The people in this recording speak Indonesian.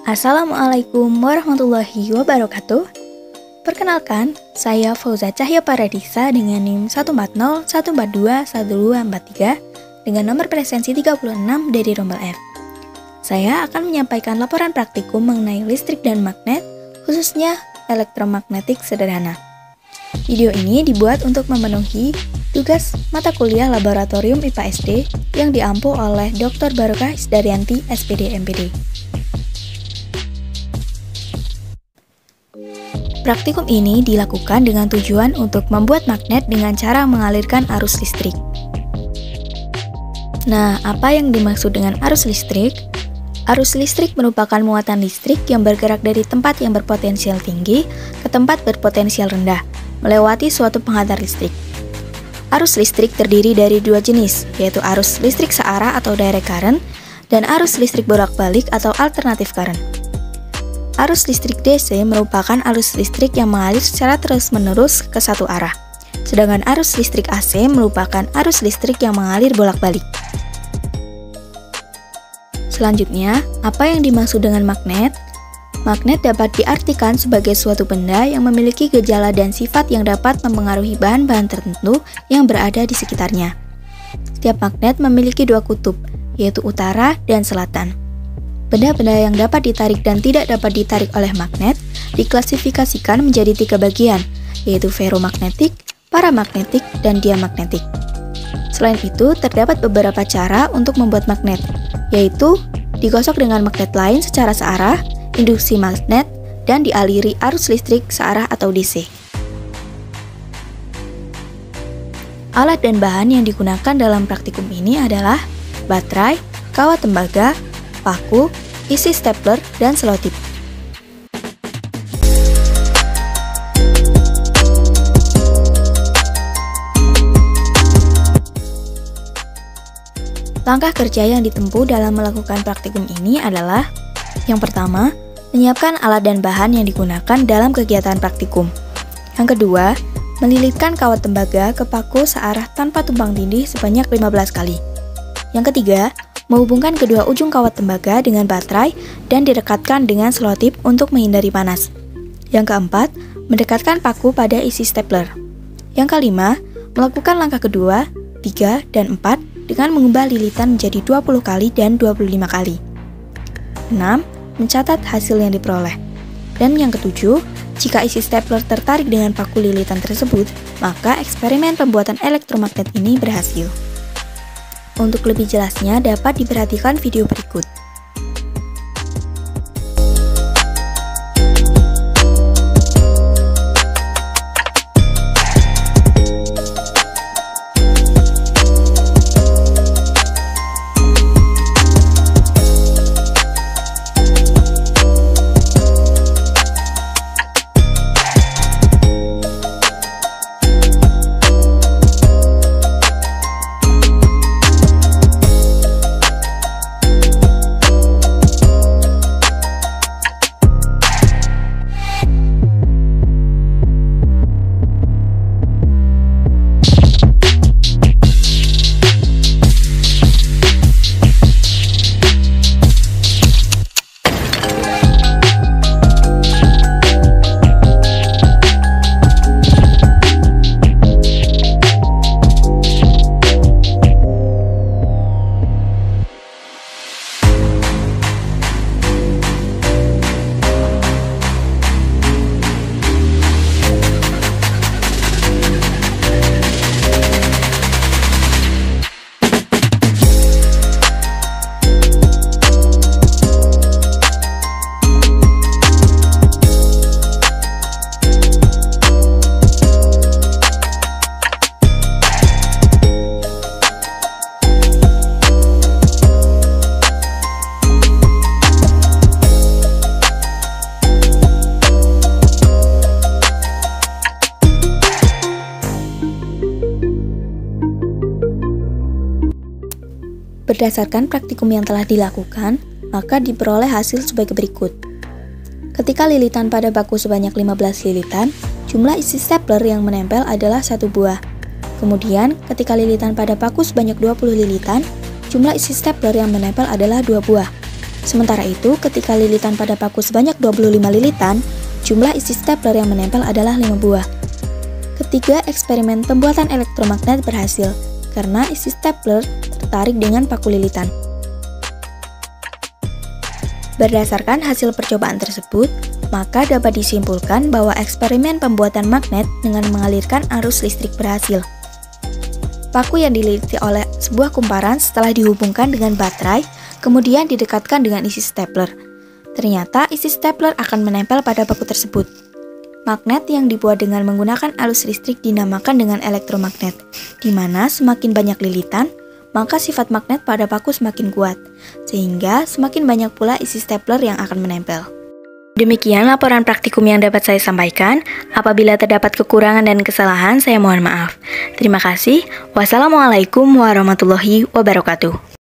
Assalamualaikum warahmatullahi wabarakatuh. Perkenalkan, saya Fauza Cahya Paradisa dengan NIM 140142143 dengan nomor presensi 36 dari rombel F. Saya akan menyampaikan laporan praktikum mengenai listrik dan magnet, khususnya elektromagnetik sederhana. Video ini dibuat untuk memenuhi tugas mata kuliah Laboratorium IPA SD yang diampu oleh Dr. Barokah Isdaryanti, SPD MPD. Praktikum ini dilakukan dengan tujuan untuk membuat magnet dengan cara mengalirkan arus listrik. Nah, apa yang dimaksud dengan arus listrik? Arus listrik merupakan muatan listrik yang bergerak dari tempat yang berpotensial tinggi ke tempat berpotensial rendah, melewati suatu penghantar listrik. Arus listrik terdiri dari dua jenis, yaitu arus listrik searah atau direct current, dan arus listrik bolak-balik atau alternative current. Arus listrik DC merupakan arus listrik yang mengalir secara terus-menerus ke satu arah. Sedangkan arus listrik AC merupakan arus listrik yang mengalir bolak-balik. Selanjutnya, apa yang dimaksud dengan magnet? Magnet dapat diartikan sebagai suatu benda yang memiliki gejala dan sifat yang dapat mempengaruhi bahan-bahan tertentu yang berada di sekitarnya. Setiap magnet memiliki dua kutub, yaitu utara dan selatan. Benda-benda yang dapat ditarik dan tidak dapat ditarik oleh magnet diklasifikasikan menjadi tiga bagian, yaitu ferromagnetik, paramagnetik, dan diamagnetik. Selain itu, terdapat beberapa cara untuk membuat magnet, yaitu digosok dengan magnet lain secara searah, induksi magnet, dan dialiri arus listrik searah atau DC. Alat dan bahan yang digunakan dalam praktikum ini adalah baterai, kawat tembaga, paku, isi stapler, dan selotip. Langkah kerja yang ditempuh dalam melakukan praktikum ini adalah: yang pertama, menyiapkan alat dan bahan yang digunakan dalam kegiatan praktikum. Yang kedua, melilitkan kawat tembaga ke paku searah tanpa tumpang tindih sebanyak 15 kali. Yang ketiga, menghubungkan kedua ujung kawat tembaga dengan baterai dan direkatkan dengan selotip untuk menghindari panas. Yang keempat, mendekatkan paku pada isi stapler. Yang kelima, melakukan langkah kedua, 3, dan 4 dengan mengubah lilitan menjadi 20 kali dan 25 kali. 6. Mencatat hasil yang diperoleh. Dan yang ketujuh, jika isi stapler tertarik dengan paku lilitan tersebut, maka eksperimen pembuatan elektromagnet ini berhasil. Untuk lebih jelasnya dapat diperhatikan video berikut. Berdasarkan praktikum yang telah dilakukan, maka diperoleh hasil sebagai berikut. Ketika lilitan pada paku sebanyak 15 lilitan, jumlah isi stapler yang menempel adalah 1 buah. Kemudian, ketika lilitan pada paku sebanyak 20 lilitan, jumlah isi stapler yang menempel adalah 2 buah. Sementara itu, ketika lilitan pada paku sebanyak 25 lilitan, jumlah isi stapler yang menempel adalah 5 buah. Ketiga, eksperimen pembuatan elektromagnet berhasil, karena isi stapler tertarik dengan paku lilitan. Berdasarkan hasil percobaan tersebut, maka dapat disimpulkan bahwa eksperimen pembuatan magnet dengan mengalirkan arus listrik berhasil. Paku yang dililiti oleh sebuah kumparan setelah dihubungkan dengan baterai, kemudian didekatkan dengan isi stapler. Ternyata isi stapler akan menempel pada paku tersebut. Magnet yang dibuat dengan menggunakan arus listrik dinamakan dengan elektromagnet, di mana semakin banyak lilitan, maka sifat magnet pada paku semakin kuat, sehingga semakin banyak pula isi stapler yang akan menempel. Demikian laporan praktikum yang dapat saya sampaikan. Apabila terdapat kekurangan dan kesalahan, saya mohon maaf. Terima kasih. Wassalamualaikum warahmatullahi wabarakatuh.